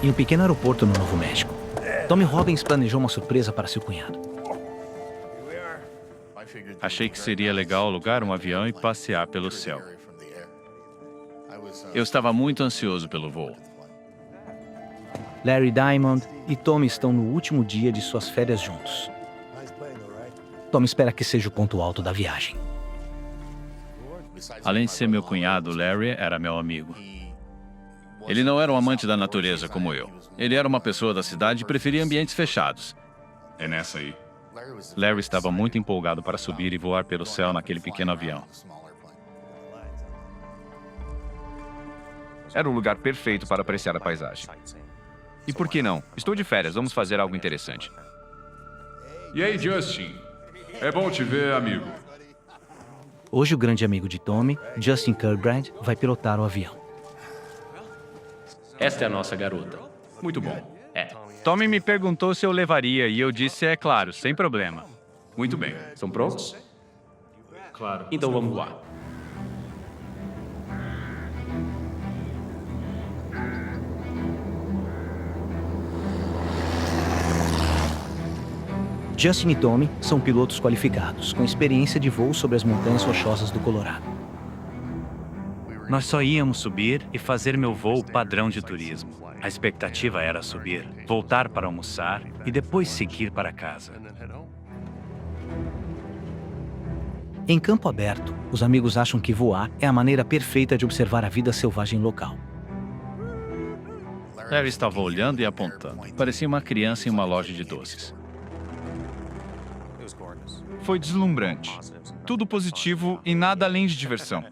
em um pequeno aeroporto no Novo México. Tommy Robbins planejou uma surpresa para seu cunhado. Achei que seria legal alugar um avião e passear pelo céu. Eu estava muito ansioso pelo voo. Larry Diamond e Tommy estão no último dia de suas férias juntos. Tommy espera que seja o ponto alto da viagem. Além de ser meu cunhado, Larry era meu amigo. Ele não era um amante da natureza como eu. Ele era uma pessoa da cidade e preferia ambientes fechados. É nessa aí. Larry estava muito empolgado para subir e voar pelo céu naquele pequeno avião. Era o lugar perfeito para apreciar a paisagem. E por que não? Estou de férias, vamos fazer algo interessante. E aí, Justin? É bom te ver, amigo. Hoje, o grande amigo de Tommy, Justin Kirkbrand, vai pilotar o avião. Esta é a nossa garota. Muito bom. Tommy me perguntou se eu levaria e eu disse, é claro, sem problema. Muito bem. Estão prontos? Claro. Então vamos voar. Justin e Tommy são pilotos qualificados, com experiência de voo sobre as montanhas rochosas do Colorado. Nós só íamos subir e fazer meu voo padrão de turismo. A expectativa era subir, voltar para almoçar e depois seguir para casa. Em campo aberto, os amigos acham que voar é a maneira perfeita de observar a vida selvagem local. Larry estava olhando e apontando. Parecia uma criança em uma loja de doces. Foi deslumbrante. Tudo positivo e nada além de diversão.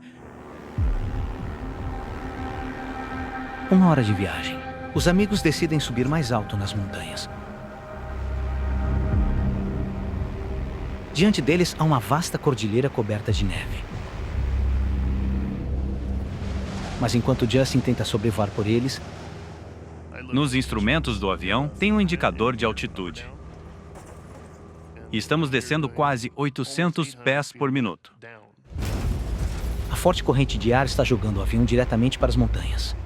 1 hora de viagem. Os amigos decidem subir mais alto nas montanhas. Diante deles há uma vasta cordilheira coberta de neve. Mas enquanto Justin tenta sobrevoar por eles, Nos instrumentos do avião tem um indicador de altitude. E estamos descendo quase 800 pés por minuto. a forte corrente de ar está jogando o avião diretamente para as montanhas.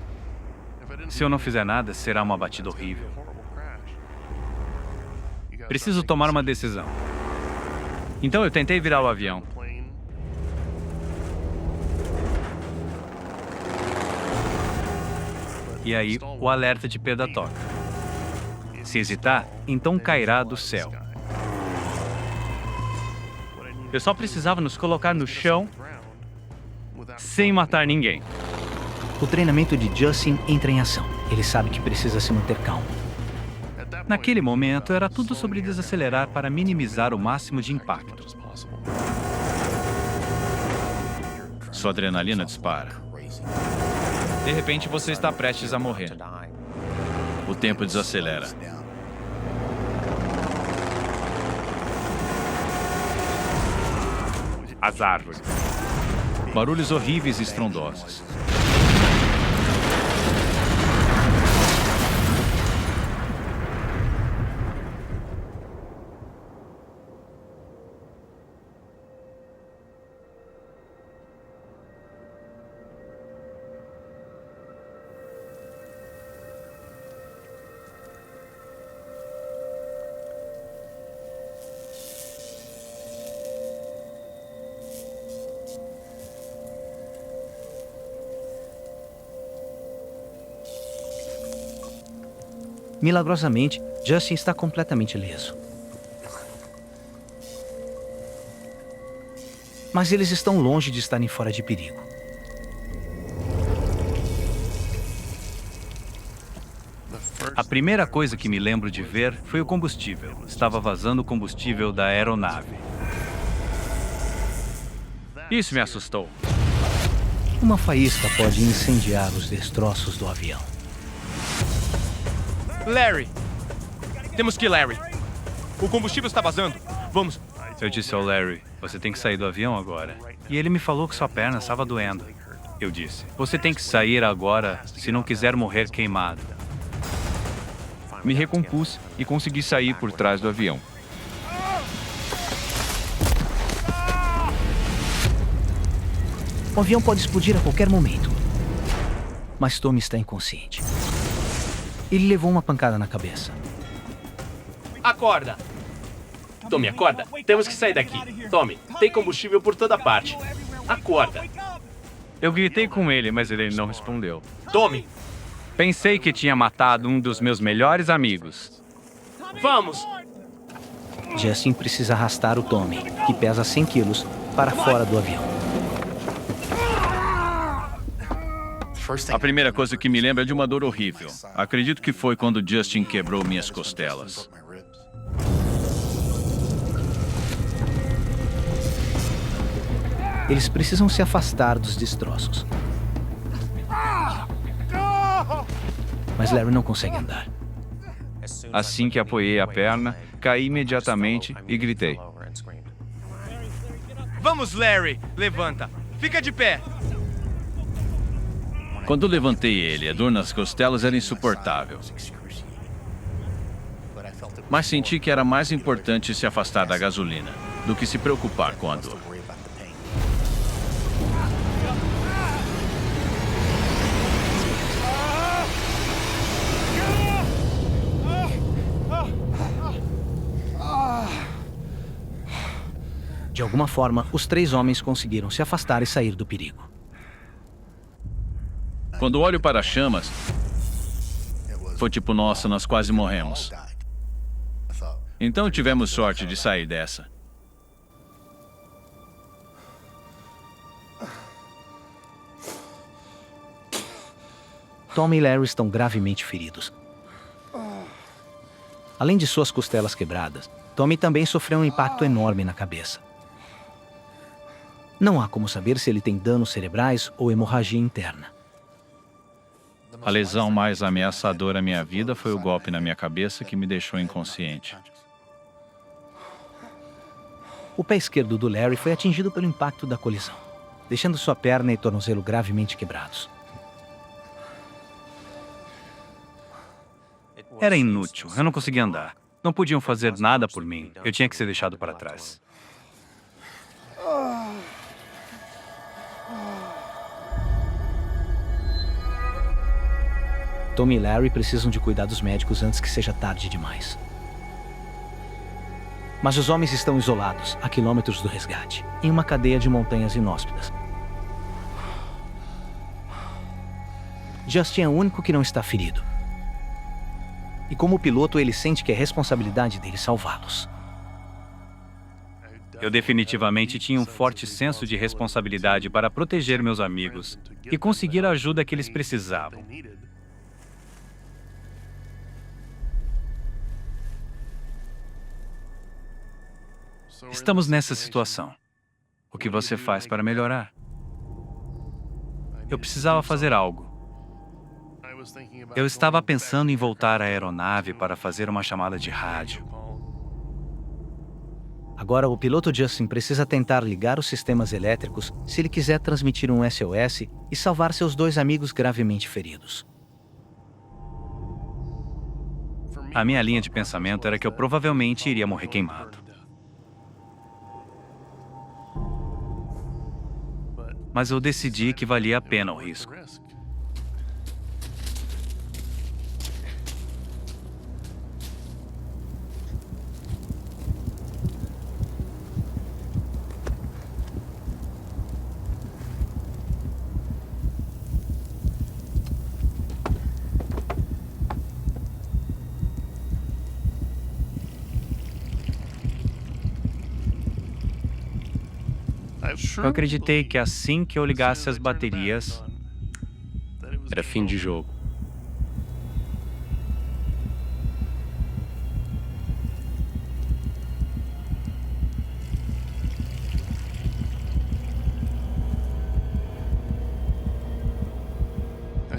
Se eu não fizer nada, será uma batida horrível. Preciso tomar uma decisão. Então eu tentei virar o avião. E aí, o alerta de perda toca. Se hesitar, então cairá do céu. Eu só precisava nos colocar no chão sem matar ninguém. O treinamento de Justin entra em ação. Ele sabe que precisa se manter calmo. Naquele momento, era tudo sobre desacelerar para minimizar o máximo de impacto. Sua adrenalina dispara. De repente, você está prestes a morrer. O tempo desacelera. As árvores. Barulhos horríveis e estrondosos. Milagrosamente, Justin está completamente ileso. Mas eles estão longe de estarem fora de perigo. A primeira coisa que me lembro de ver foi o combustível. Estava vazando o combustível da aeronave. Isso me assustou. Uma faísca pode incendiar os destroços do avião. Larry! Temos que ir, Larry. O combustível está vazando. Vamos. Eu disse ao Larry, você tem que sair do avião agora. E ele me falou que sua perna estava doendo. Eu disse, você tem que sair agora se não quiser morrer queimado. Me recompus e consegui sair por trás do avião. O avião pode explodir a qualquer momento. Mas Tommy está inconsciente. Ele levou uma pancada na cabeça. Acorda! Tommy, acorda. Temos que sair daqui. Tommy, tem combustível por toda parte. Acorda. Eu gritei com ele, mas ele não respondeu. Tommy, Pensei que tinha matado um dos meus melhores amigos. vamos! Justin precisa arrastar o Tommy, que pesa 100 quilos, para fora do avião. A primeira coisa que me lembro é de uma dor horrível. Acredito que foi quando Justin quebrou minhas costelas. Eles precisam se afastar dos destroços. Mas Larry não consegue andar. Assim que apoiei a perna, caí imediatamente e gritei. Vamos, Larry! Levanta! Fica de pé! Quando levantei ele, a dor nas costelas era insuportável. Mas senti que era mais importante se afastar da gasolina do que se preocupar com a dor. De alguma forma, os 3 homens conseguiram se afastar e sair do perigo. Quando olho para as chamas, foi tipo, nossa, nós quase morremos. Então tivemos sorte de sair dessa. Tommy e Larry estão gravemente feridos. Além de suas costelas quebradas, Tommy também sofreu um impacto enorme na cabeça. Não há como saber se ele tem danos cerebrais ou hemorragia interna. A lesão mais ameaçadora à minha vida foi o golpe na minha cabeça que me deixou inconsciente. O pé esquerdo do Larry foi atingido pelo impacto da colisão, deixando sua perna e tornozelo gravemente quebrados. Era inútil, eu não conseguia andar. Não podiam fazer nada por mim. Eu tinha que ser deixado para trás. Tommy e Larry precisam de cuidados médicos antes que seja tarde demais. Mas os homens estão isolados, a quilômetros do resgate, em uma cadeia de montanhas inóspitas. Justin é o único que não está ferido. E como piloto, ele sente que é responsabilidade dele salvá-los. Eu definitivamente tinha um forte senso de responsabilidade para proteger meus amigos e conseguir a ajuda que eles precisavam. Estamos nessa situação. O que você faz para melhorar? Eu precisava fazer algo. Eu estava pensando em voltar à aeronave para fazer uma chamada de rádio. Agora, o piloto Justin precisa tentar ligar os sistemas elétricos se ele quiser transmitir um SOS e salvar seus 2 amigos gravemente feridos. A minha linha de pensamento era que eu provavelmente iria morrer queimado. Mas eu decidi que valia a pena o risco. Eu acreditei que assim que eu ligasse as baterias, era fim de jogo.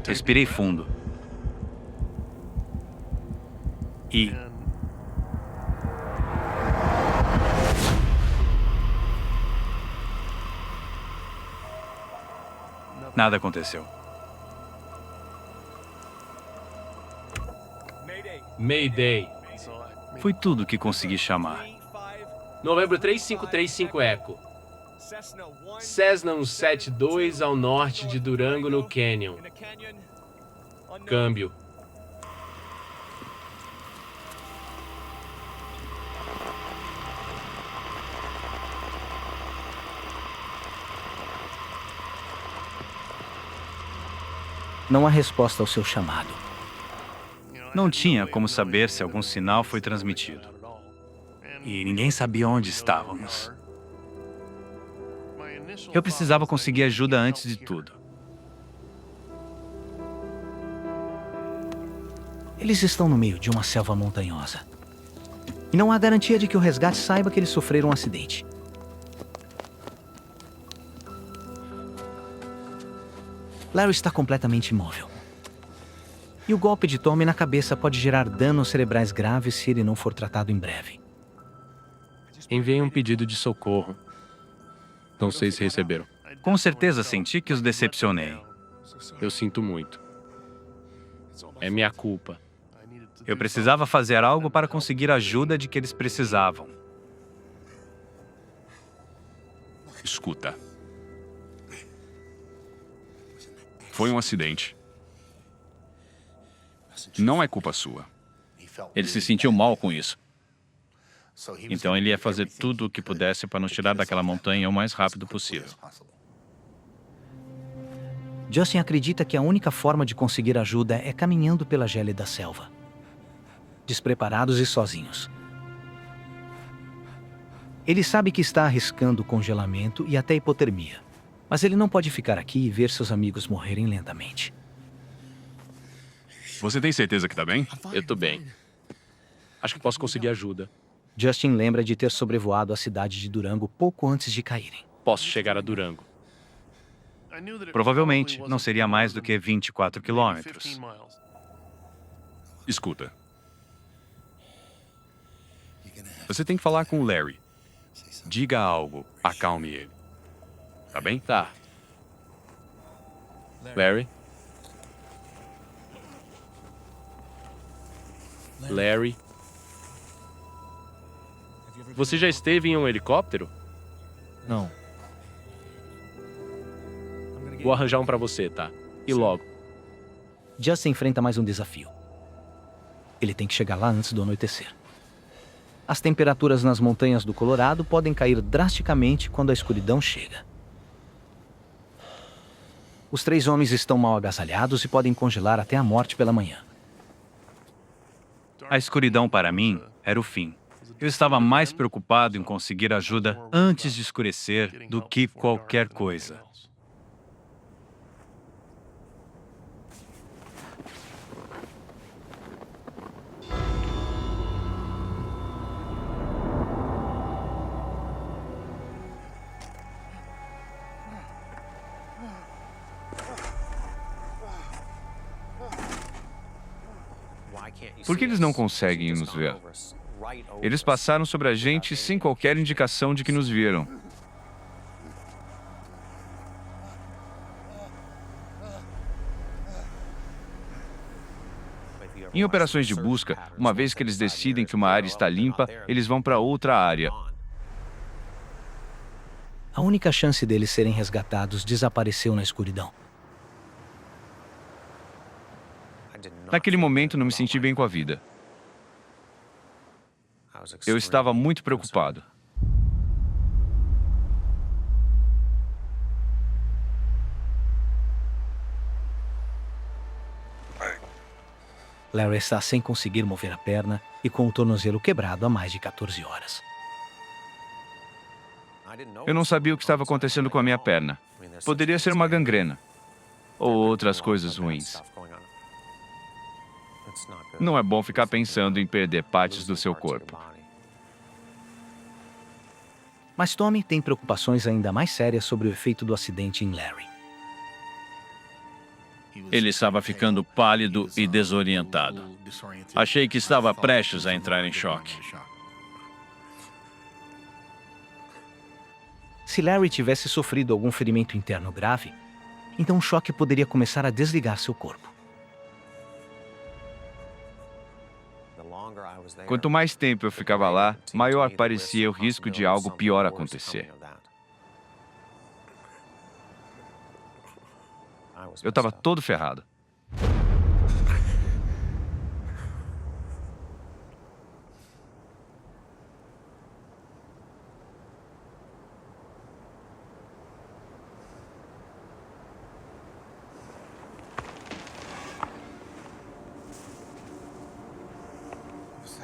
Respirei fundo. E nada aconteceu. Mayday. Foi tudo que consegui chamar. Novembro 3535 Echo. Cessna 172 ao norte de Durango, no Canyon. Câmbio. não há resposta ao seu chamado. Não tinha como saber se algum sinal foi transmitido. E ninguém sabia onde estávamos. Eu precisava conseguir ajuda antes de tudo. Eles estão no meio de uma selva montanhosa. E não há garantia de que o resgate saiba que eles sofreram um acidente. Larry está completamente imóvel. E o golpe de Tommy na cabeça pode gerar danos cerebrais graves se ele não for tratado em breve. Enviei um pedido de socorro. Não sei se receberam. Com certeza senti que os decepcionei. Eu sinto muito. É minha culpa. Eu precisava fazer algo para conseguir a ajuda de que eles precisavam. Escuta. Foi um acidente. Não é culpa sua. Ele se sentiu mal com isso. Então ele ia fazer tudo o que pudesse para nos tirar daquela montanha o mais rápido possível. Justin acredita que a única forma de conseguir ajuda é caminhando pela gélida selva. Despreparados e sozinhos. Ele sabe que está arriscando congelamento e até hipotermia, mas ele não pode ficar aqui e ver seus amigos morrerem lentamente. Você tem certeza que tá bem? Eu tô bem. Acho que posso conseguir ajuda. Justin lembra de ter sobrevoado a cidade de Durango pouco antes de caírem. Posso chegar a Durango. Provavelmente não seria mais do que 24 quilômetros. Escuta. Você tem que falar com o Larry. Diga algo, acalme ele. Tá bem? Tá. Larry? Larry? Você já esteve em um helicóptero? Não. Vou arranjar um pra você, tá? E logo. Justin enfrenta mais um desafio. Ele tem que chegar lá antes do anoitecer. As temperaturas nas montanhas do Colorado podem cair drasticamente quando a escuridão chega. Os 3 homens estão mal agasalhados e podem congelar até a morte pela manhã. A escuridão para mim era o fim. Eu estava mais preocupado em conseguir ajuda antes de escurecer do que qualquer coisa. Por que eles não conseguem nos ver? Eles passaram sobre a gente sem qualquer indicação de que nos viram. Em operações de busca, uma vez que eles decidem que uma área está limpa, eles vão para outra área. A única chance deles serem resgatados desapareceu na escuridão. Naquele momento, não me senti bem com a vida. Eu estava muito preocupado. Larry está sem conseguir mover a perna e com o tornozelo quebrado há mais de 14 horas. Eu não sabia o que estava acontecendo com a minha perna. Poderia ser uma gangrena. Ou outras coisas ruins. Não é bom ficar pensando em perder partes do seu corpo. Mas Tommy tem preocupações ainda mais sérias sobre o efeito do acidente em Larry. Ele estava ficando pálido e desorientado. Achei que estava prestes a entrar em choque. Se Larry tivesse sofrido algum ferimento interno grave, então o choque poderia começar a desligar seu corpo. Quanto mais tempo eu ficava lá, maior parecia o risco de algo pior acontecer. Eu estava todo ferrado.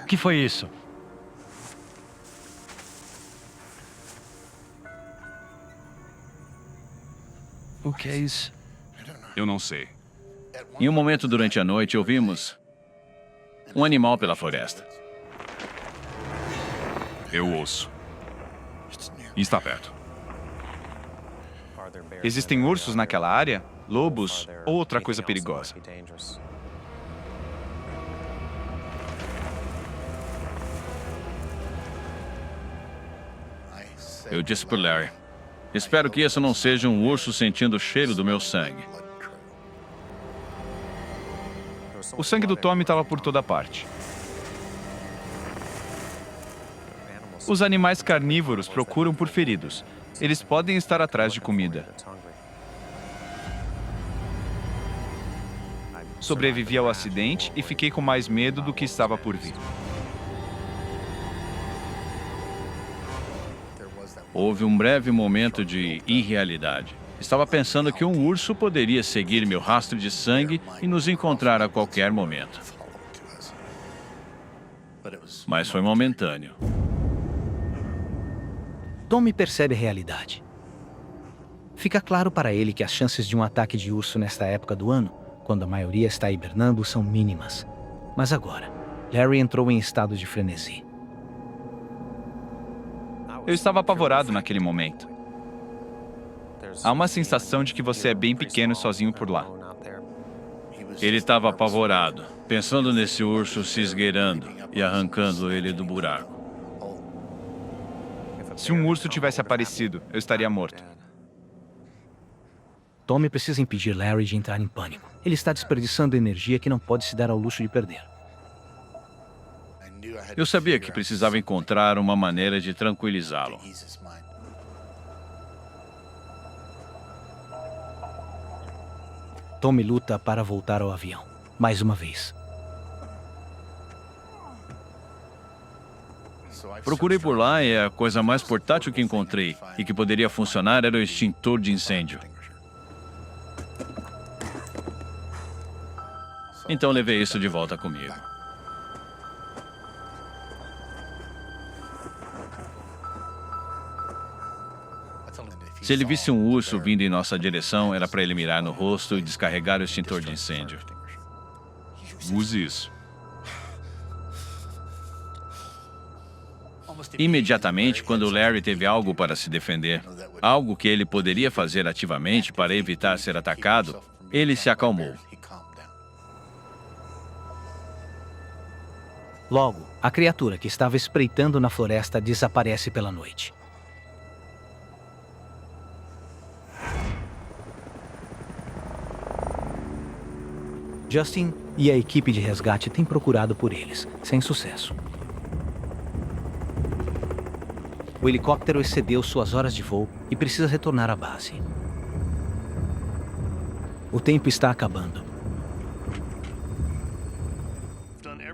O que foi isso? O que é isso? Eu não sei. Em um momento durante a noite, ouvimos um animal pela floresta. Eu ouço. E está perto. Existem ursos naquela área? Lobos ou outra coisa perigosa? Eu disse para Larry, espero que isso não seja um urso sentindo o cheiro do meu sangue. O sangue do Tommy estava por toda parte. Os animais carnívoros procuram por feridos. Eles podem estar atrás de comida. Sobrevivi ao acidente e fiquei com mais medo do que estava por vir. Houve um breve momento de irrealidade. Estava pensando que um urso poderia seguir meu rastro de sangue e nos encontrar a qualquer momento. Mas foi momentâneo. Tommy percebe a realidade. Fica claro para ele que as chances de um ataque de urso nesta época do ano, quando a maioria está hibernando, são mínimas. Mas agora, Larry entrou em estado de frenesi. Eu estava apavorado naquele momento. Há uma sensação de que você é bem pequeno sozinho por lá. Ele estava apavorado, pensando nesse urso se esgueirando e arrancando ele do buraco. Se um urso tivesse aparecido, eu estaria morto. Tommy precisa impedir Larry de entrar em pânico. Ele está desperdiçando energia que não pode se dar ao luxo de perder. Eu sabia que precisava encontrar uma maneira de tranquilizá-lo. Tommy luta para voltar ao avião, mais uma vez. Procurei por lá e a coisa mais portátil que encontrei e que poderia funcionar era o extintor de incêndio. Então levei isso de volta comigo. Se ele visse um urso vindo em nossa direção, era para ele mirar no rosto e descarregar o extintor de incêndio. Use isso. Imediatamente, quando Larry teve algo para se defender, algo que ele poderia fazer ativamente para evitar ser atacado, ele se acalmou. Logo, a criatura que estava espreitando na floresta desaparece pela noite. Justin e a equipe de resgate têm procurado por eles, sem sucesso. O helicóptero excedeu suas horas de voo e precisa retornar à base. O tempo está acabando.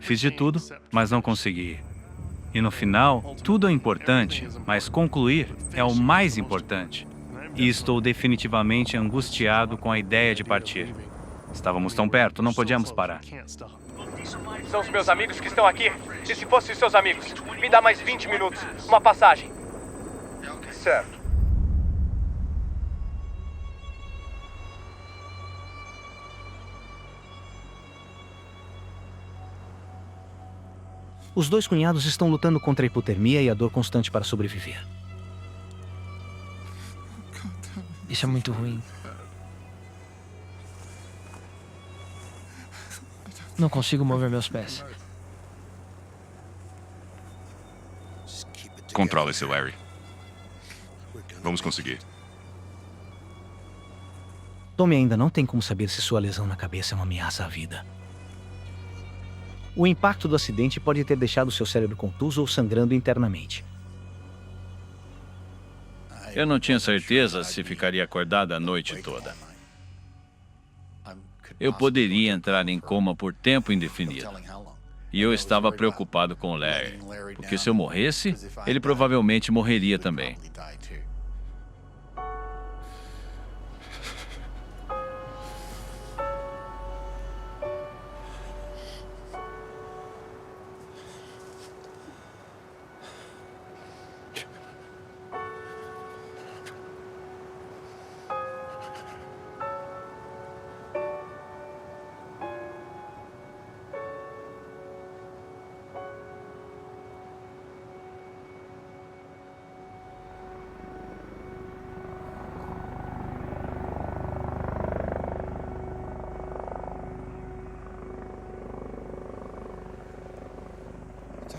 Fiz de tudo, mas não consegui. E no final, tudo é importante, mas concluir é o mais importante. E estou definitivamente angustiado com a ideia de partir. Estávamos tão perto, não podíamos parar. São os meus amigos que estão aqui. E se fossem seus amigos? Me dá mais 20 minutos. Uma passagem. Certo. Os dois cunhados estão lutando contra a hipotermia e a dor constante para sobreviver. Isso é muito ruim. Não consigo mover meus pés. Controle-se, Larry. Vamos conseguir. Tommy ainda não tem como saber se sua lesão na cabeça é uma ameaça à vida. O impacto do acidente pode ter deixado seu cérebro contuso ou sangrando internamente. Eu não tinha certeza se ficaria acordado a noite toda. Eu poderia entrar em coma por tempo indefinido. E eu estava preocupado com o Larry, porque se eu morresse, ele provavelmente morreria também.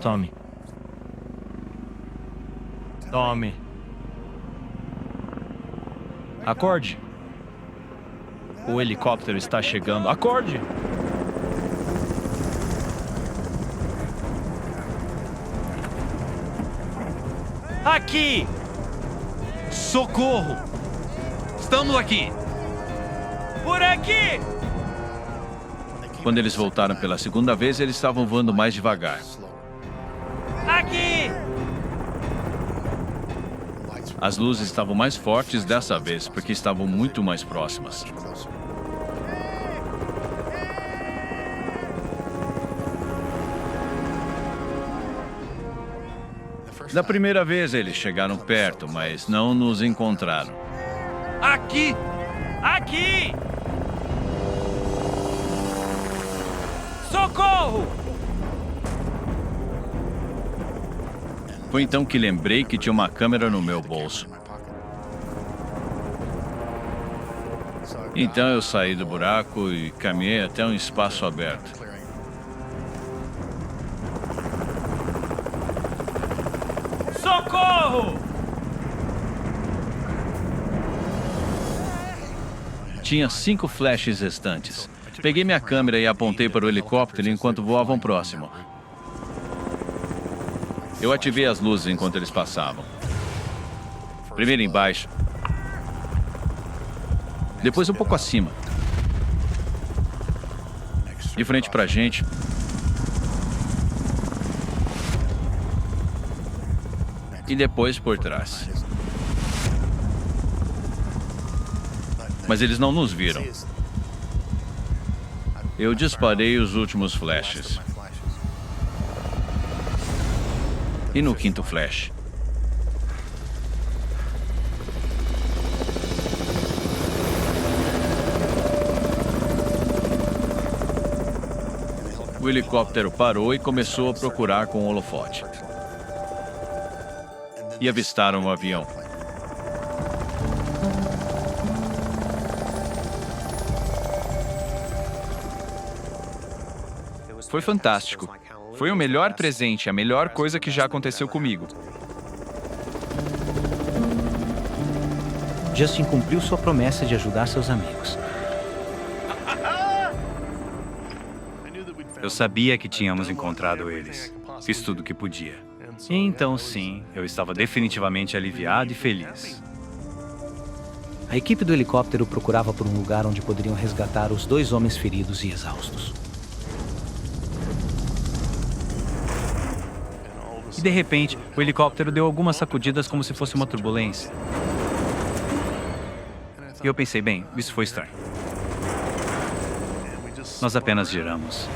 Tommy. Tommy. Acorde. O helicóptero está chegando. Acorde! Aqui! Socorro! Estamos aqui! Por aqui! Quando eles voltaram pela segunda vez, eles estavam voando mais devagar. Aqui! As luzes estavam mais fortes dessa vez, porque estavam muito mais próximas. Da primeira vez, eles chegaram perto, mas não nos encontraram. Aqui! Aqui! Socorro! Foi então que lembrei que tinha uma câmera no meu bolso. Então eu saí do buraco e caminhei até um espaço aberto. Socorro! Tinha 5 flashes restantes. Peguei minha câmera e apontei para o helicóptero enquanto voavam próximo. Eu ativei as luzes enquanto eles passavam. Primeiro embaixo. Depois um pouco acima. De frente pra gente. E depois por trás. Mas eles não nos viram. Eu disparei os últimos flashes. E no quinto flash, o helicóptero parou e começou a procurar com o holofote. E avistaram o avião. Foi fantástico. Foi o melhor presente, a melhor coisa que já aconteceu comigo. Justin cumpriu sua promessa de ajudar seus amigos. Eu sabia que tínhamos encontrado eles. Fiz tudo o que podia. E então, sim, eu estava definitivamente aliviado e feliz. A equipe do helicóptero procurava por um lugar onde poderiam resgatar os 2 homens feridos e exaustos. E de repente, o helicóptero deu algumas sacudidas como se fosse uma turbulência. E eu pensei, bem, isso foi estranho. Nós apenas giramos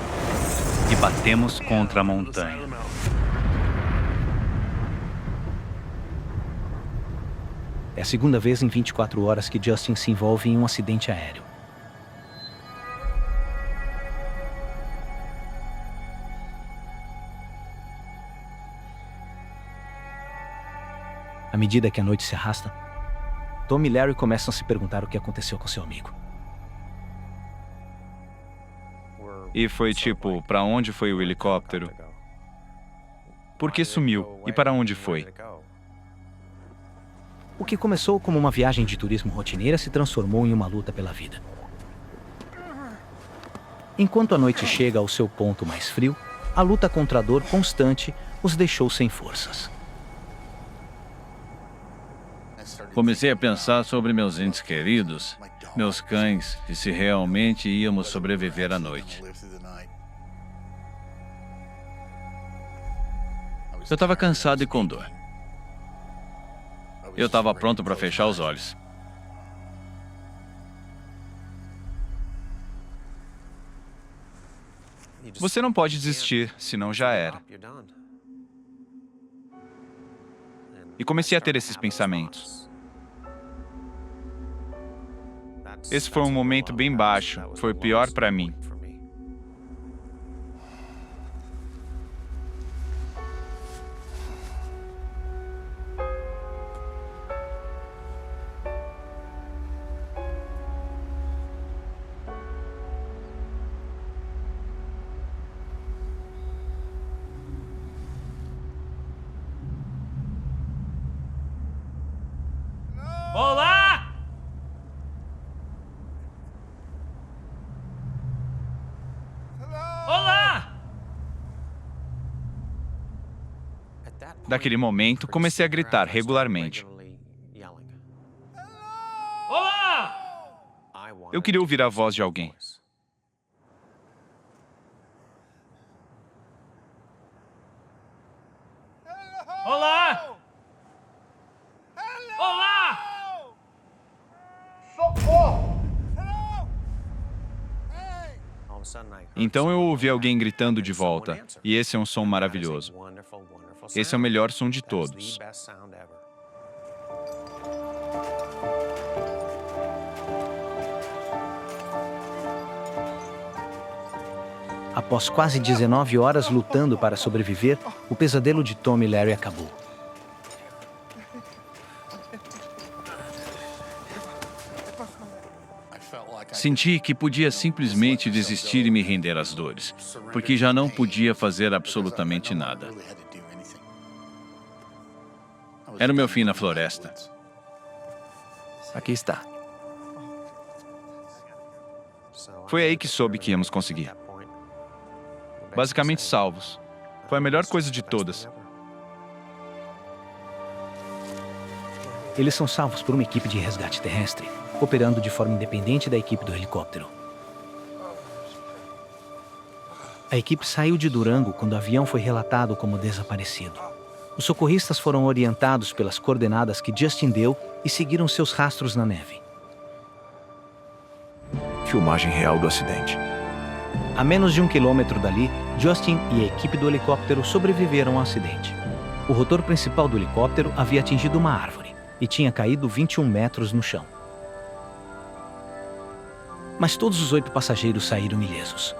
e batemos contra a montanha. É a segunda vez em 24 horas que Justin se envolve em um acidente aéreo. À medida que a noite se arrasta, Tom e Larry começam a se perguntar o que aconteceu com seu amigo. E foi tipo, para onde foi o helicóptero? Por que sumiu? E para onde foi? O que começou como uma viagem de turismo rotineira se transformou em uma luta pela vida. Enquanto a noite chega ao seu ponto mais frio, a luta contra a dor constante os deixou sem forças. Comecei a pensar sobre meus entes queridos, meus cães, e se realmente íamos sobreviver à noite. Eu estava cansado e com dor. Eu estava pronto para fechar os olhos. Você não pode desistir, senão já era. E comecei a ter esses pensamentos. Esse foi um momento bem baixo, foi o pior para mim. Olá! Olá! Daquele momento, comecei a gritar regularmente. Olá! Eu queria ouvir a voz de alguém. Olá! Olá! Então eu ouvi alguém gritando de volta, e esse é um som maravilhoso. Esse é o melhor som de todos. Após quase 19 horas lutando para sobreviver, o pesadelo de Tom e Larry acabou. Senti que podia simplesmente desistir e me render às dores, porque já não podia fazer absolutamente nada. Era o meu fim na floresta. Aqui está. Foi aí que soube que íamos conseguir. Basicamente salvos. Foi a melhor coisa de todas. Eles são salvos por uma equipe de resgate terrestre, operando de forma independente da equipe do helicóptero. A equipe saiu de Durango quando o avião foi relatado como desaparecido. Os socorristas foram orientados pelas coordenadas que Justin deu e seguiram seus rastros na neve. Filmagem real do acidente. A menos de 1 quilômetro dali, Justin e a equipe do helicóptero sobreviveram ao acidente. O rotor principal do helicóptero havia atingido uma árvore e tinha caído 21 metros no chão. Mas todos os 8 passageiros saíram ilesos.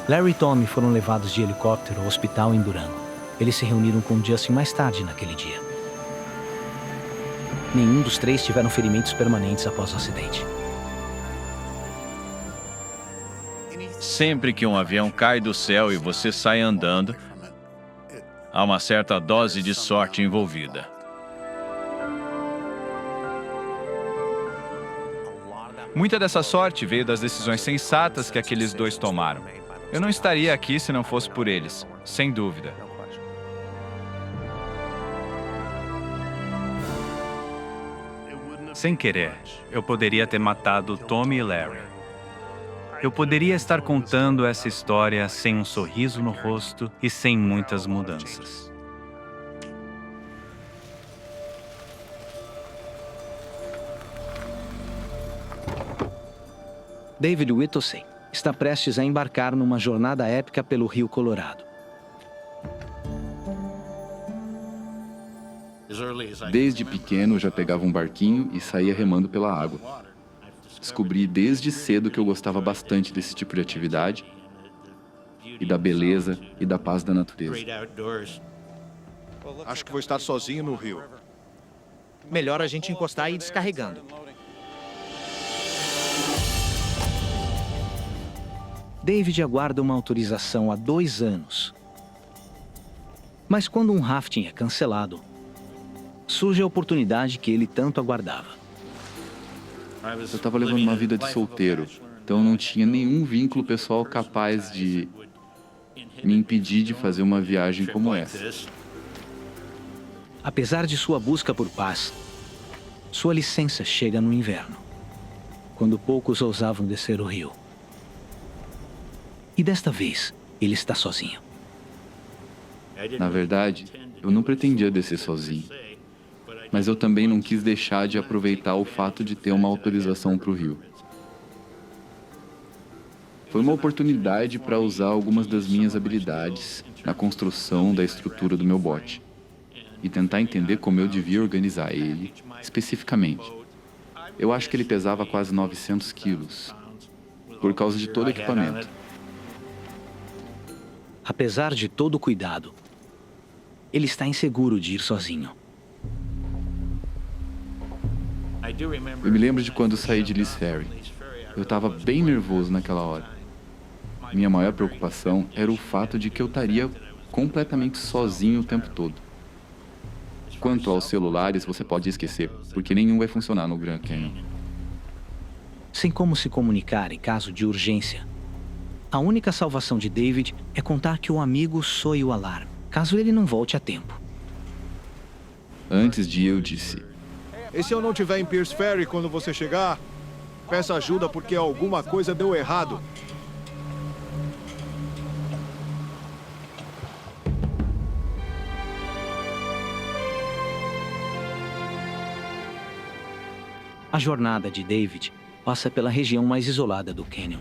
Larry e Tommy foram levados de helicóptero ao hospital em Durango. Eles se reuniram com Justin mais tarde naquele dia. Nenhum dos 3 tiveram ferimentos permanentes após o acidente. Sempre que um avião cai do céu e você sai andando, há uma certa dose de sorte envolvida. Muita dessa sorte veio das decisões sensatas que aqueles 2 tomaram. Eu não estaria aqui se não fosse por eles, sem dúvida. Sem querer, eu poderia ter matado Tommy e Larry. Eu poderia estar contando essa história sem um sorriso no rosto e sem muitas mudanças. David Whittlesey está prestes a embarcar numa jornada épica pelo Rio Colorado. Desde pequeno eu já pegava um barquinho e saía remando pela água. Descobri desde cedo que eu gostava bastante desse tipo de atividade e da beleza e da paz da natureza. Acho que vou estar sozinho no rio. Melhor a gente encostar e ir descarregando. David aguarda uma autorização há 2 anos. Mas quando um rafting é cancelado, surge a oportunidade que ele tanto aguardava. Eu estava levando uma vida de solteiro, então não tinha nenhum vínculo pessoal capaz de me impedir de fazer uma viagem como essa. Apesar de sua busca por paz, sua licença chega no inverno, quando poucos ousavam descer o rio. E desta vez, ele está sozinho. Na verdade, eu não pretendia descer sozinho. Mas eu também não quis deixar de aproveitar o fato de ter uma autorização para o rio. Foi uma oportunidade para usar algumas das minhas habilidades na construção da estrutura do meu bote e tentar entender como eu devia organizar ele especificamente. Eu acho que ele pesava quase 900 quilos, por causa de todo o equipamento. Apesar de todo o cuidado, ele está inseguro de ir sozinho. Eu me lembro de quando saí de Lee's Ferry. Eu estava bem nervoso naquela hora. Minha maior preocupação era o fato de que eu estaria completamente sozinho o tempo todo. Quanto aos celulares, você pode esquecer, porque nenhum vai funcionar no Grand Canyon. Sem como se comunicar em caso de urgência, a única salvação de David é contar que o amigo soe o alarme, caso ele não volte a tempo. Antes de ir, eu disse: E se eu não estiver em Pierce Ferry quando você chegar? Peça ajuda porque alguma coisa deu errado. A jornada de David passa pela região mais isolada do cânion,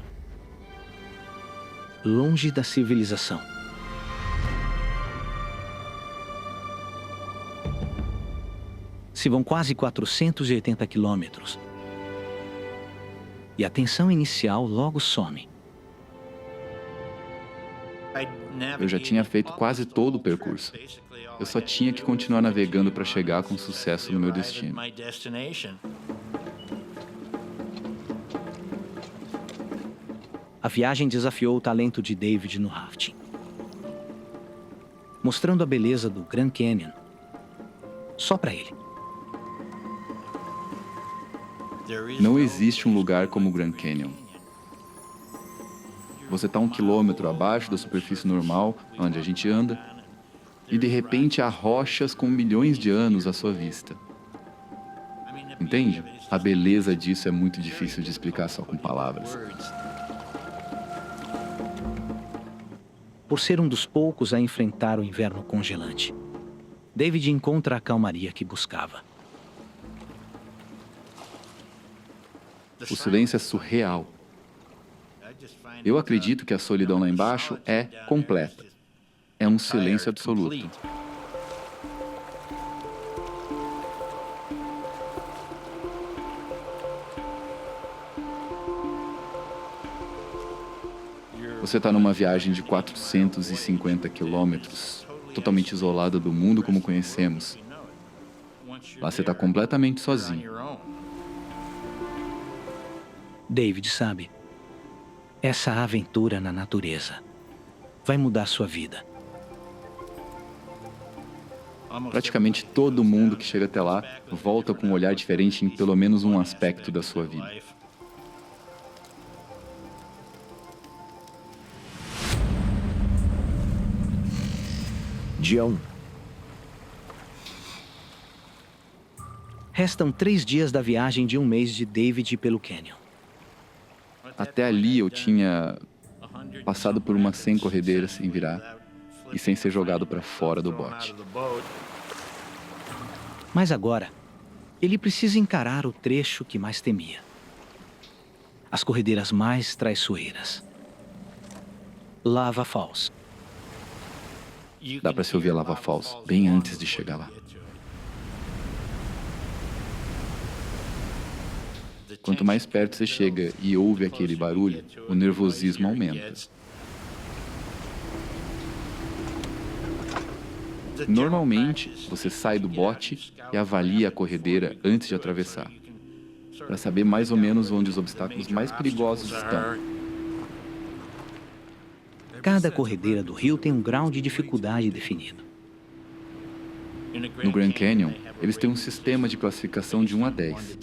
longe da civilização. Se vão quase 480 quilômetros. E a tensão inicial logo some. eu já tinha feito quase todo o percurso. Eu só tinha que continuar navegando para chegar com sucesso no meu destino. A viagem desafiou o talento de David no rafting, mostrando a beleza do Grand Canyon só para ele. Não existe um lugar como o Grand Canyon. Você está 1 quilômetro abaixo da superfície normal, onde a gente anda, e de repente há rochas com milhões de anos à sua vista. Entende? A beleza disso é muito difícil de explicar só com palavras. Por ser um dos poucos a enfrentar o inverno congelante, David encontra a calmaria que buscava. O silêncio é surreal. Eu acredito que a solidão lá embaixo é completa. É um silêncio absoluto. Você está numa viagem de 450 quilômetros, totalmente isolada do mundo como conhecemos. Lá você está completamente sozinho. David sabe, essa aventura na natureza vai mudar sua vida. Praticamente todo mundo que chega até lá volta com um olhar diferente em pelo menos um aspecto da sua vida. Dia 1. Restam 3 dias da viagem de 1 mês de David pelo Canyon. Até ali eu tinha passado por umas 100 corredeiras sem virar e sem ser jogado para fora do bote. Mas agora, ele precisa encarar o trecho que mais temia. As corredeiras mais traiçoeiras. Lava Falls. Dá para se ouvir a Lava Falls bem antes de chegar lá. Quanto mais perto você chega e ouve aquele barulho, o nervosismo aumenta. Normalmente, você sai do bote e avalia a corredeira antes de atravessar, para saber mais ou menos onde os obstáculos mais perigosos estão. Cada corredeira do rio tem um grau de dificuldade definido. No Grand Canyon, eles têm um sistema de classificação de 1 a 10.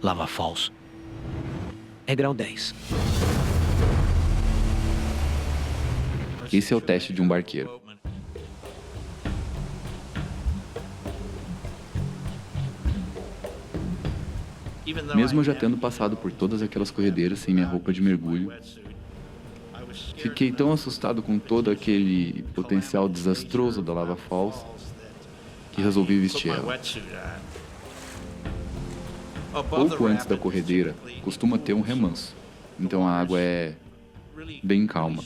Lava Falls é grau 10. Esse é o teste de um barqueiro. Mesmo eu já tendo passado por todas aquelas corredeiras sem minha roupa de mergulho, fiquei tão assustado com todo aquele potencial desastroso da Lava Falls que resolvi vestir ela. Pouco antes da corredeira, costuma ter um remanso, então a água é bem calma.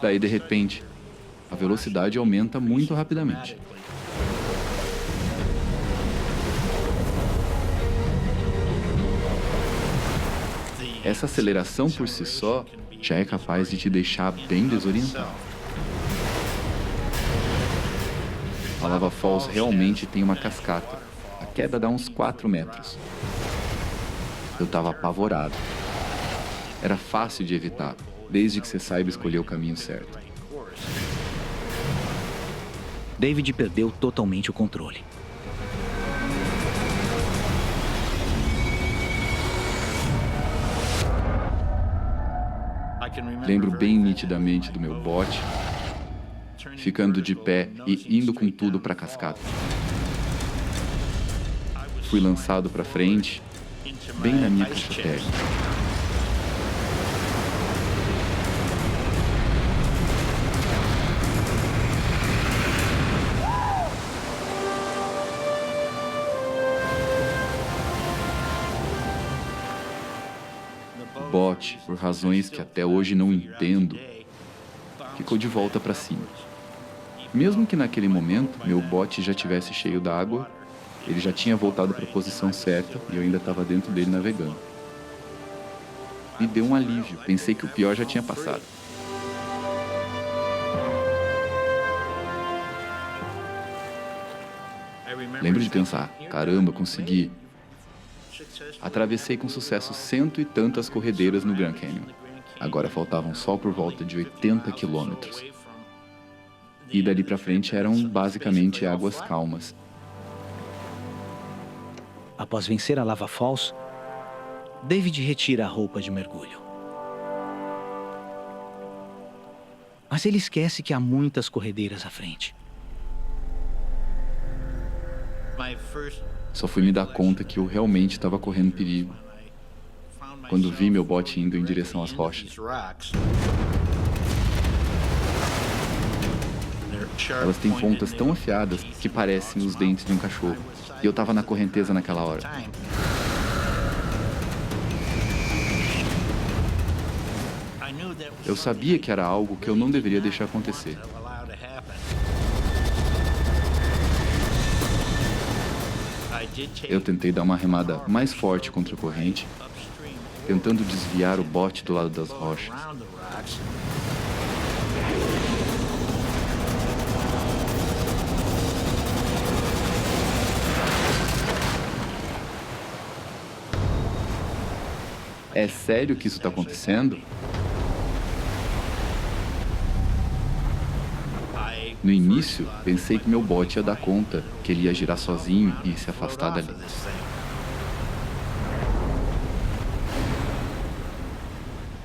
Daí, de repente, a velocidade aumenta muito rapidamente. Essa aceleração por si só já é capaz de te deixar bem desorientado. A Lava Falls realmente tem uma cascata. A queda dá uns 4 metros. Eu estava apavorado. Era fácil de evitar, desde que você saiba escolher o caminho certo. David perdeu totalmente o controle. Lembro bem nitidamente do meu bote, ficando de pé e indo com tudo para a cascata. Fui lançado para frente, bem na minha caixa térmica. O bote, por razões que até hoje não entendo, ficou de volta para cima. Mesmo que naquele momento meu bote já tivesse cheio d'água, ele já tinha voltado para a posição certa e eu ainda estava dentro dele navegando. Me deu um alívio, pensei que o pior já tinha passado. Lembro de pensar, caramba, consegui. Atravessei com sucesso 100 e tantas corredeiras no Grand Canyon. Agora faltavam só por volta de 80 quilômetros. E dali para frente eram basicamente águas calmas. Após vencer a Lava Falls, David retira a roupa de mergulho. Mas ele esquece que há muitas corredeiras à frente. Só fui me dar conta que eu realmente estava correndo perigo quando vi meu bote indo em direção às rochas. Elas têm pontas tão afiadas que parecem os dentes de um cachorro. E eu estava na correnteza naquela hora. Eu sabia que era algo que eu não deveria deixar acontecer. Eu tentei dar uma remada mais forte contra a corrente, tentando desviar o bote do lado das rochas. É sério que isso está acontecendo? No início, pensei que meu bote ia dar conta, que ele ia girar sozinho e se afastar dali.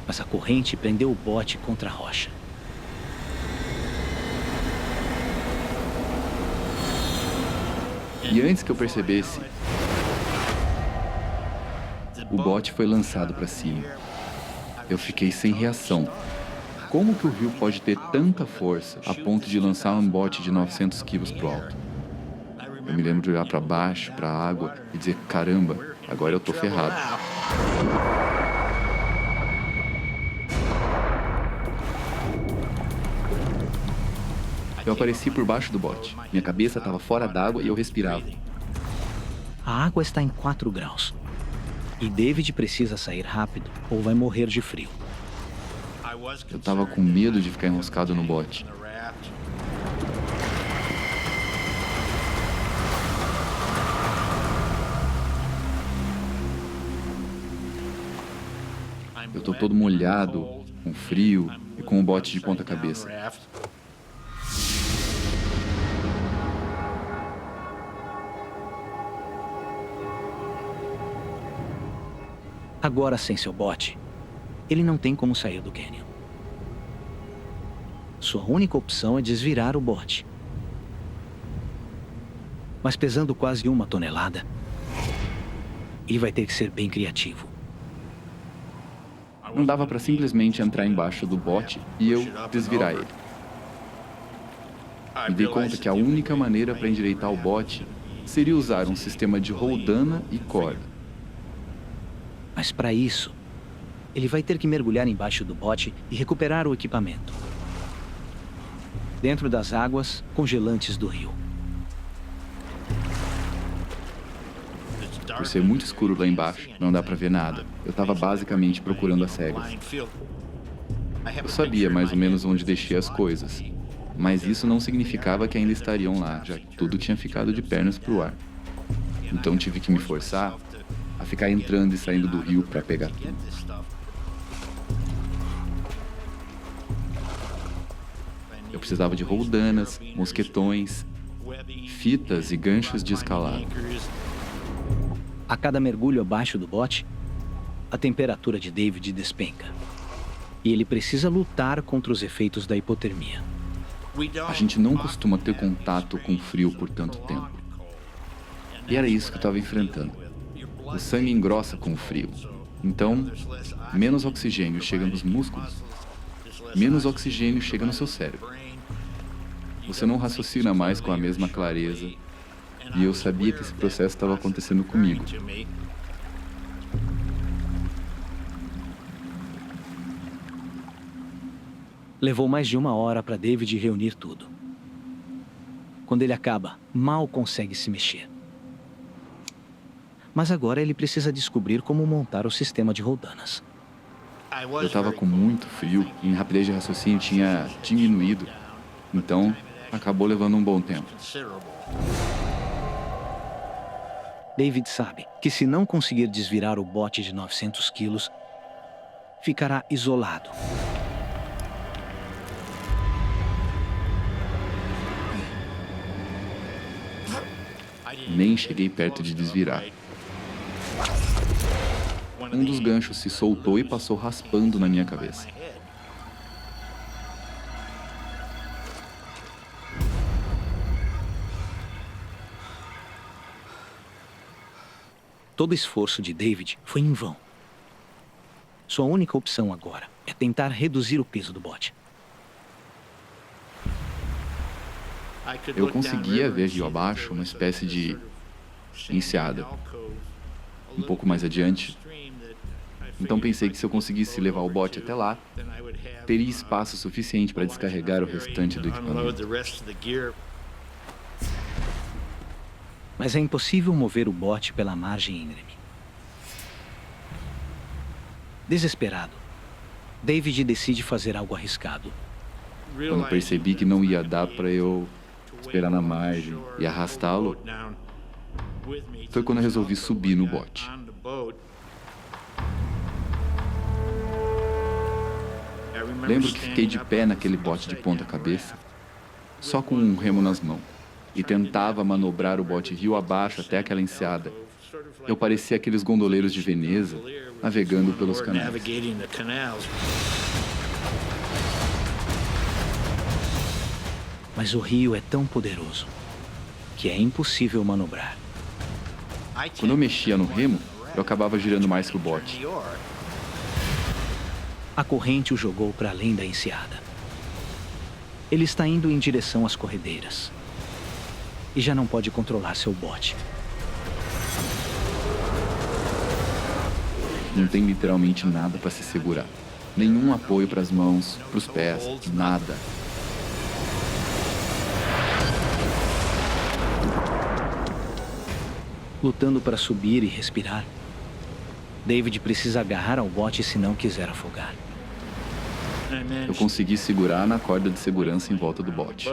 Mas a corrente prendeu o bote contra a rocha. E antes que eu percebesse, o bote foi lançado para cima. Eu fiquei sem reação. Como que o rio pode ter tanta força a ponto de lançar um bote de 900 quilos pro alto? Eu me lembro de olhar para baixo, para a água e dizer, caramba, agora eu tô ferrado. Eu apareci por baixo do bote. Minha cabeça estava fora d'água e eu respirava. A água está em 4 graus. E David precisa sair rápido ou vai morrer de frio. Eu estava com medo de ficar enroscado no bote. Eu tô todo molhado, com frio e com o bote de ponta cabeça. Agora, sem seu bote, ele não tem como sair do cânion. Sua única opção é desvirar o bote. Mas pesando quase 1 tonelada, ele vai ter que ser bem criativo. Não dava para simplesmente entrar embaixo do bote e eu desvirar ele. Me dei conta que a única maneira para endireitar o bote seria usar um sistema de roldana e corda. Mas para isso, ele vai ter que mergulhar embaixo do bote e recuperar o equipamento. Dentro das águas congelantes do rio. Por ser muito escuro lá embaixo, não dá para ver nada. Eu estava basicamente procurando as cegas. Eu sabia mais ou menos onde deixei as coisas, mas isso não significava que ainda estariam lá, já que tudo tinha ficado de pernas para o ar. Então tive que me forçar a ficar entrando e saindo do rio para pegar tudo. Eu precisava de roldanas, mosquetões, fitas e ganchos de escalada. A cada mergulho abaixo do bote, a temperatura de David despenca. E ele precisa lutar contra os efeitos da hipotermia. A gente não costuma ter contato com frio por tanto tempo. E era isso que eu estava enfrentando. O sangue engrossa com o frio. Então, menos oxigênio chega nos músculos, menos oxigênio chega no seu cérebro. Você não raciocina mais com a mesma clareza. E eu sabia que esse processo estava acontecendo comigo. Levou mais de 1 hora para David reunir tudo. Quando ele acaba, mal consegue se mexer. Mas agora ele precisa descobrir como montar o sistema de roldanas. Eu estava com muito frio e minha rapidez de raciocínio tinha diminuído. Então, acabou levando um bom tempo. David sabe que se não conseguir desvirar o bote de 900 quilos, ficará isolado. Nem cheguei perto de desvirar. Um dos ganchos se soltou e passou raspando na minha cabeça. Todo o esforço de David foi em vão. Sua única opção agora é tentar reduzir o peso do bote. Eu conseguia ver rio abaixo uma espécie de enseada, um pouco mais adiante. Então pensei que se eu conseguisse levar o bote até lá, teria espaço suficiente para descarregar o restante do equipamento. Mas é impossível mover o bote pela margem íngreme. Desesperado, David decide fazer algo arriscado. Quando percebi que não ia dar para eu esperar na margem e arrastá-lo, foi quando eu resolvi subir no bote. Lembro que fiquei de pé naquele bote de ponta cabeça, só com um remo nas mãos, e tentava manobrar o bote rio abaixo até aquela enseada. Eu parecia aqueles gondoleiros de Veneza, navegando pelos canais. Mas o rio é tão poderoso que é impossível manobrar. Quando eu mexia no remo, eu acabava girando mais que o bote. A corrente o jogou para além da enseada. Ele está indo em direção às corredeiras. E já não pode controlar seu bote. Não tem literalmente nada para se segurar. Nenhum apoio para as mãos, para os pés, nada. Lutando para subir e respirar, David precisa agarrar ao bote se não quiser afogar. Eu consegui segurar na corda de segurança em volta do bote.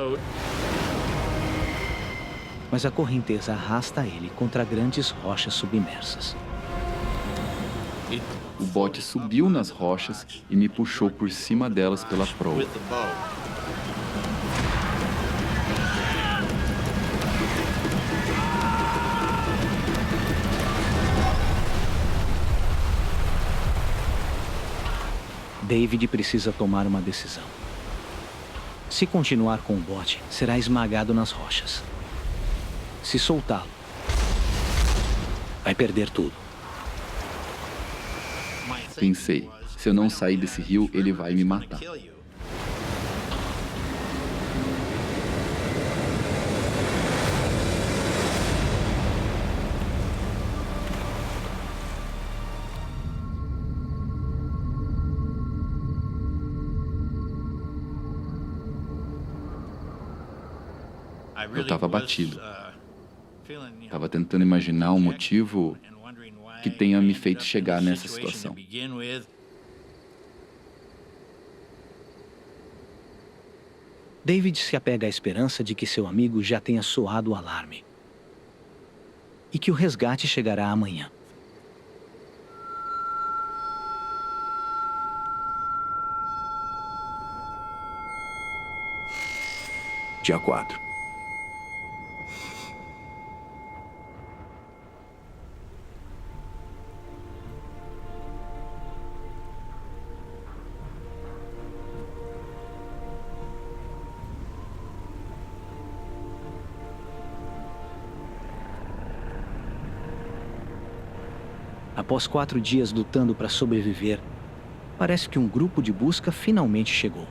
Mas a correnteza arrasta ele contra grandes rochas submersas. O bote subiu nas rochas e me puxou por cima delas pela proa. David precisa tomar uma decisão. Se continuar com o bote, será esmagado nas rochas. Se soltá-lo, vai perder tudo. Pensei, se eu não sair desse rio, ele vai me matar. Eu estava abatido. Estava tentando imaginar um motivo que tenha me feito chegar nessa situação. David se apega à esperança de que seu amigo já tenha soado o alarme e que o resgate chegará amanhã. Dia 4. Após 4 dias lutando para sobreviver, parece que um grupo de busca finalmente chegou.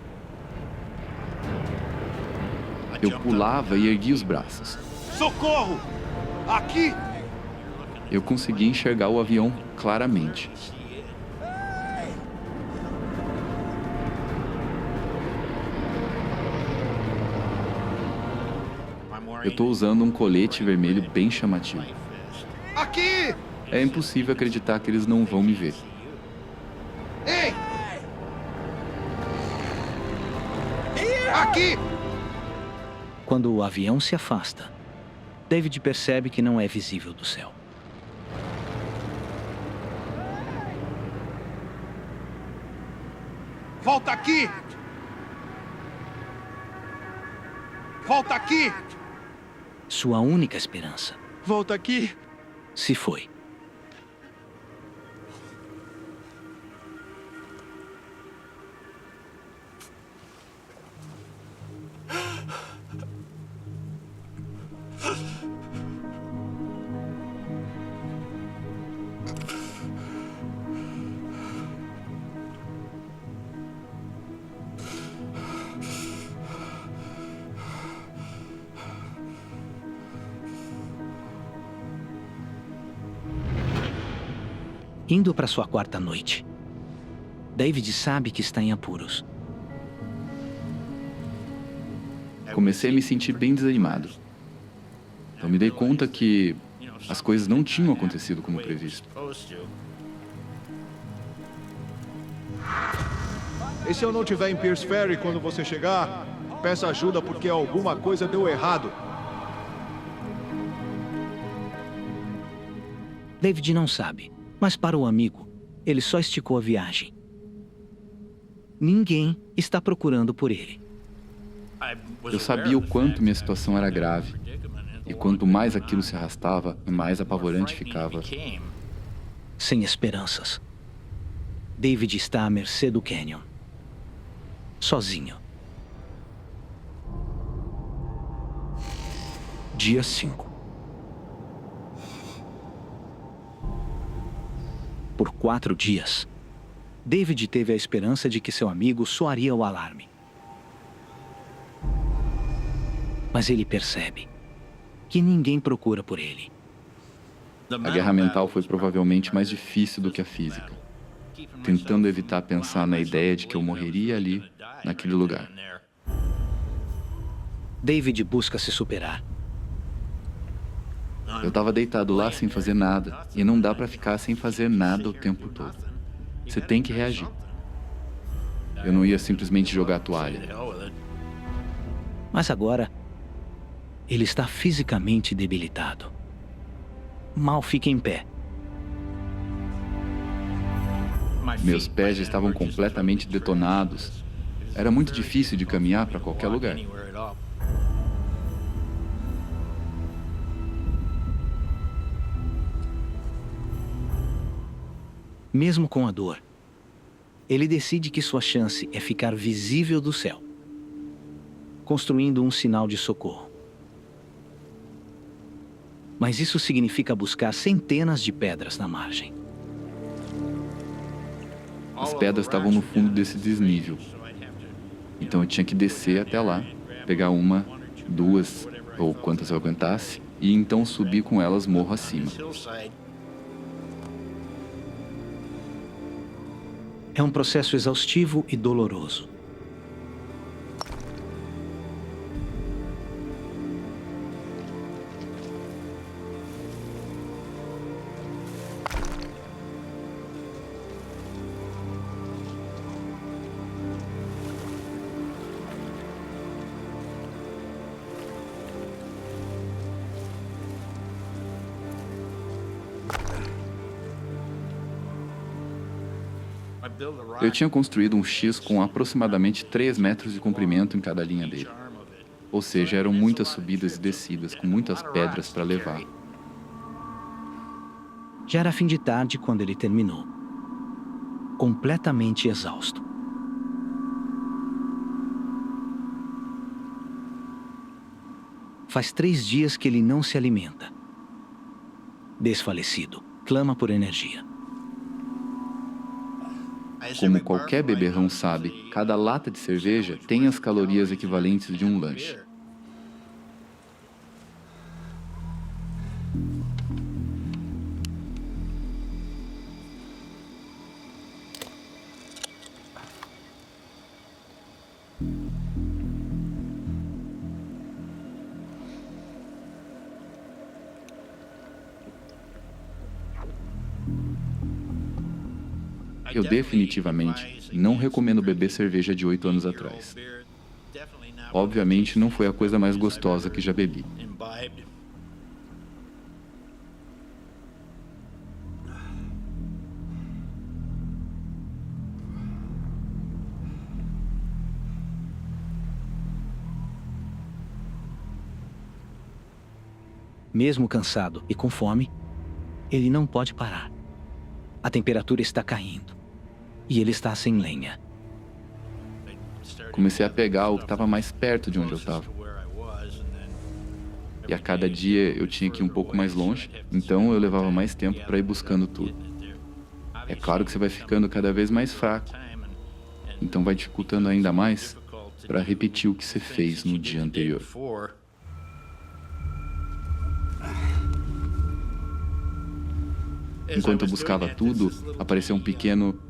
Eu pulava e erguia os braços. Socorro! Aqui! Eu consegui enxergar o avião claramente. Eu estou usando um colete vermelho bem chamativo. Aqui! É impossível acreditar que eles não vão me ver. Ei! Aqui! Quando o avião se afasta, David percebe que não é visível do céu. Volta aqui! Volta aqui! Sua única esperança Volta aqui! se foi. Indo para sua 4ª noite, David sabe que está em apuros. Comecei a me sentir bem desanimado. Eu me dei conta que as coisas não tinham acontecido como previsto. E se eu não estiver em Pierce Ferry quando você chegar, peça ajuda porque alguma coisa deu errado. David não sabe, mas para o amigo, ele só esticou a viagem. Ninguém está procurando por ele. Eu sabia o quanto minha situação era grave. E quanto mais aquilo se arrastava, mais apavorante ficava. Sem esperanças, David está à mercê do Canyon. Sozinho. Dia 5. Por 4 dias, David teve a esperança de que seu amigo soaria o alarme. Mas ele percebe que ninguém procura por ele. A guerra mental foi provavelmente mais difícil do que a física, tentando evitar pensar na ideia de que eu morreria ali, naquele lugar. David busca se superar. Eu estava deitado lá sem fazer nada, e não dá para ficar sem fazer nada o tempo todo. Você tem que reagir. Eu não ia simplesmente jogar a toalha. Mas agora, ele está fisicamente debilitado. Mal fica em pé. Meus pés já estavam completamente detonados. Era muito difícil de caminhar para qualquer lugar. Mesmo com a dor, ele decide que sua chance é ficar visível do céu, construindo um sinal de socorro. Mas isso significa buscar centenas de pedras na margem. As pedras estavam no fundo desse desnível. Então eu tinha que descer até lá, pegar uma, 2 ou quantas eu aguentasse, e então subir com elas morro acima. É um processo exaustivo e doloroso. Eu tinha construído um X com aproximadamente 3 metros de comprimento em cada linha dele. Ou seja, eram muitas subidas e descidas, com muitas pedras para levar. Já era fim de tarde quando ele terminou, completamente exausto. Faz 3 dias que ele não se alimenta. Desfalecido, clama por energia. Como qualquer beberrão sabe, cada lata de cerveja tem as calorias equivalentes de um lanche. Eu definitivamente não recomendo beber cerveja de 8 anos atrás. Obviamente não foi a coisa mais gostosa que já bebi. Mesmo cansado e com fome, ele não pode parar. A temperatura está caindo e ele está sem lenha. Comecei a pegar o que estava mais perto de onde eu estava. E a cada dia eu tinha que ir um pouco mais longe, então eu levava mais tempo para ir buscando tudo. É claro que você vai ficando cada vez mais fraco, então vai dificultando ainda mais para repetir o que você fez no dia anterior. Enquanto eu buscava tudo, apareceu um pequeno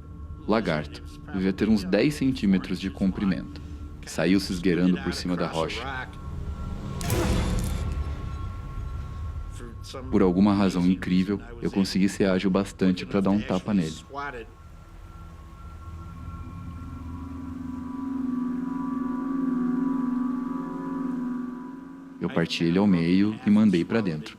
lagarto. Devia ter uns 10 centímetros de comprimento. Saiu se esgueirando por cima da rocha. Por alguma razão incrível, eu consegui ser ágil bastante para dar um tapa nele. Eu parti ele ao meio e mandei para dentro.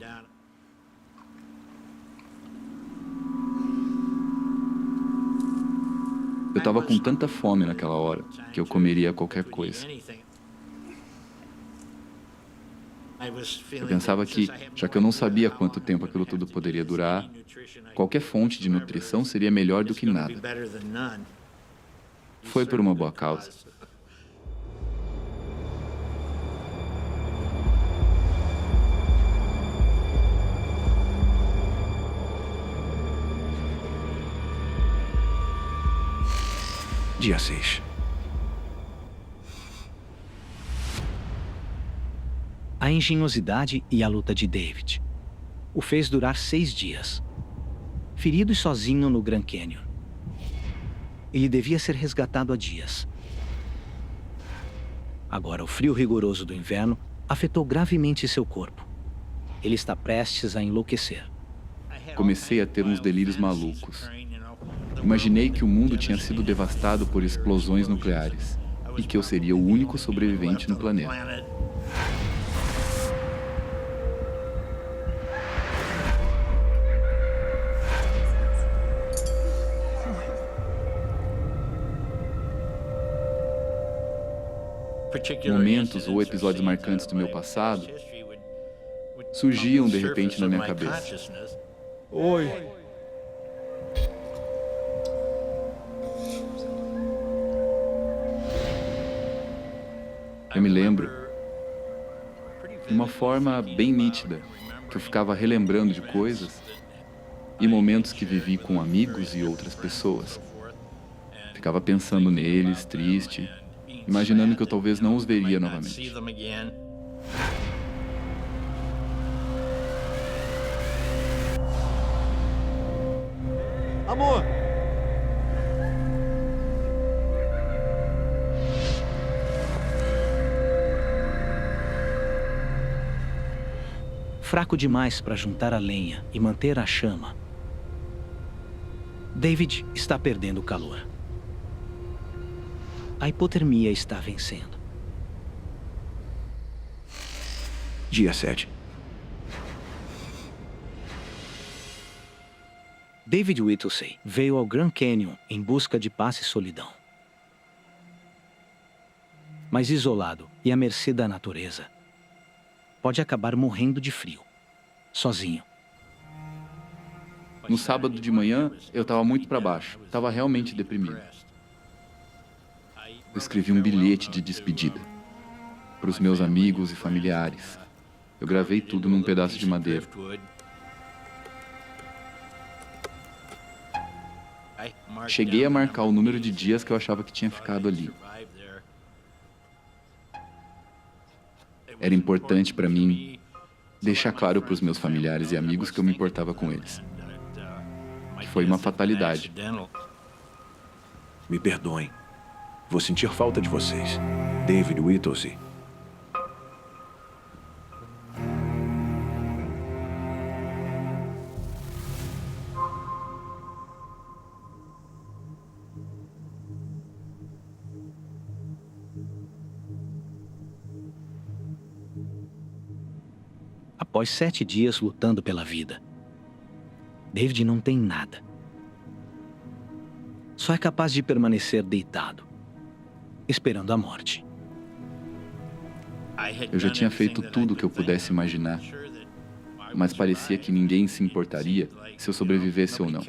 Eu estava com tanta fome naquela hora que eu comeria qualquer coisa. Eu pensava que, já que eu não sabia quanto tempo aquilo tudo poderia durar, qualquer fonte de nutrição seria melhor do que nada. Foi por uma boa causa. Dia 6. A engenhosidade e a luta de David o fez durar 6 dias, ferido e sozinho no Grand Canyon. Ele devia ser resgatado há dias. Agora, o frio rigoroso do inverno afetou gravemente seu corpo. Ele está prestes a enlouquecer. Comecei a ter uns delírios malucos. Imaginei que o mundo tinha sido devastado por explosões nucleares e que eu seria o único sobrevivente no planeta. Momentos ou episódios marcantes do meu passado surgiam de repente na minha cabeça. Oi. Eu me lembro, de uma forma bem nítida, que eu ficava relembrando de coisas e momentos que vivi com amigos e outras pessoas. Ficava pensando neles, triste, imaginando que eu talvez não os veria novamente. Amor! Fraco demais para juntar a lenha e manter a chama, David está perdendo o calor. A hipotermia está vencendo. Dia 7. David Whittlesey veio ao Grand Canyon em busca de paz e solidão. mas isolado e à mercê da natureza, pode acabar morrendo de frio, sozinho. No sábado de manhã, eu estava muito para baixo. Estava realmente deprimido. Eu escrevi um bilhete de despedida para os meus amigos e familiares. Eu gravei tudo num pedaço de madeira. Cheguei a marcar o número de dias que eu achava que tinha ficado ali. Era importante para mim deixar claro para os meus familiares e amigos que eu me importava com eles. Que foi uma fatalidade. Me perdoem. Vou sentir falta de vocês. David Whittlesey. Após 7 dias lutando pela vida, David não tem nada. Só é capaz de permanecer deitado, esperando a morte. Eu já tinha feito tudo o que eu pudesse imaginar, mas parecia que ninguém se importaria se eu sobrevivesse ou não.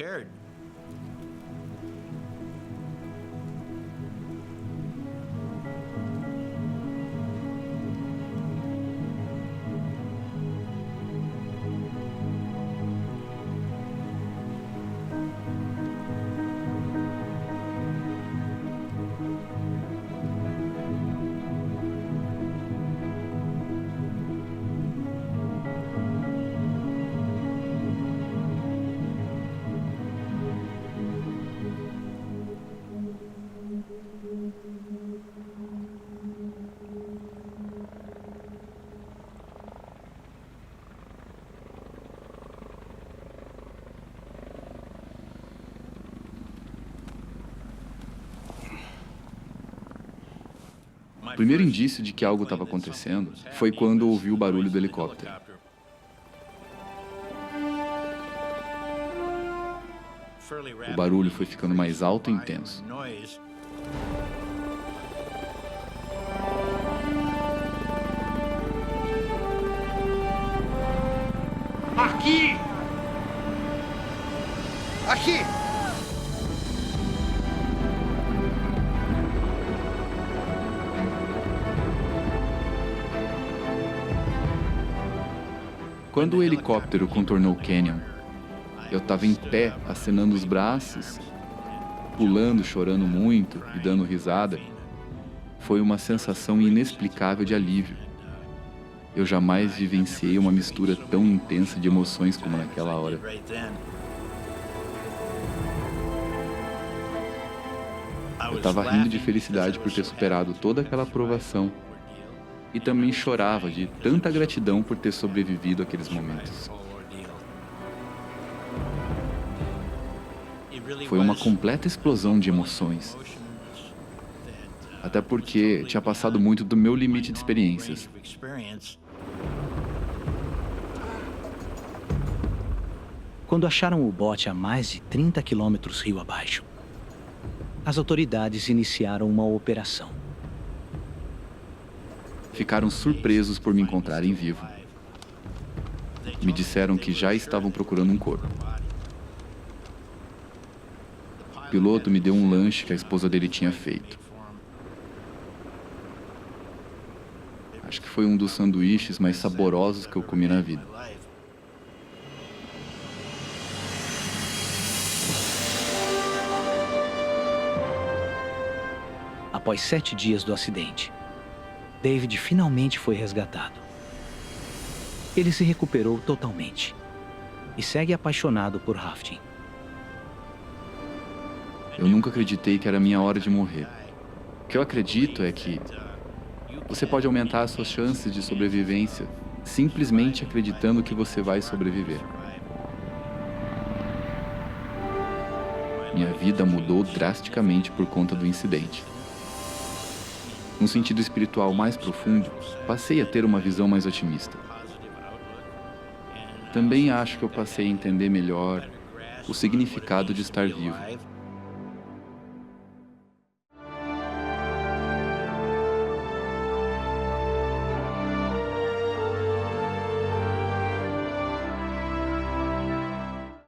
O primeiro indício de que algo estava acontecendo foi quando ouvi o barulho do helicóptero. O barulho foi ficando mais alto e intenso. Aqui! Aqui! Quando o helicóptero contornou o cânion, eu estava em pé, acenando os braços, pulando, chorando muito e dando risada. Foi uma sensação inexplicável de alívio. Eu jamais vivenciei uma mistura tão intensa de emoções como naquela hora. Eu estava rindo de felicidade por ter superado toda aquela provação. E também chorava de tanta gratidão por ter sobrevivido àqueles momentos. Foi uma completa explosão de emoções. Até porque tinha passado muito do meu limite de experiências. Quando acharam o bote a mais de 30 quilômetros rio abaixo, as autoridades iniciaram uma operação. Ficaram surpresos por me encontrarem vivo. Me disseram que já estavam procurando um corpo. O piloto me deu um lanche que a esposa dele tinha feito. Acho que foi um dos sanduíches mais saborosos que eu comi na vida. Após 7 dias do acidente, David finalmente foi resgatado. Ele se recuperou totalmente e segue apaixonado por rafting. Eu nunca acreditei que era minha hora de morrer. O que eu acredito é que você pode aumentar as suas chances de sobrevivência simplesmente acreditando que você vai sobreviver. Minha vida mudou drasticamente por conta do incidente. Num sentido espiritual mais profundo, passei a ter uma visão mais otimista. Também acho que eu passei a entender melhor o significado de estar vivo.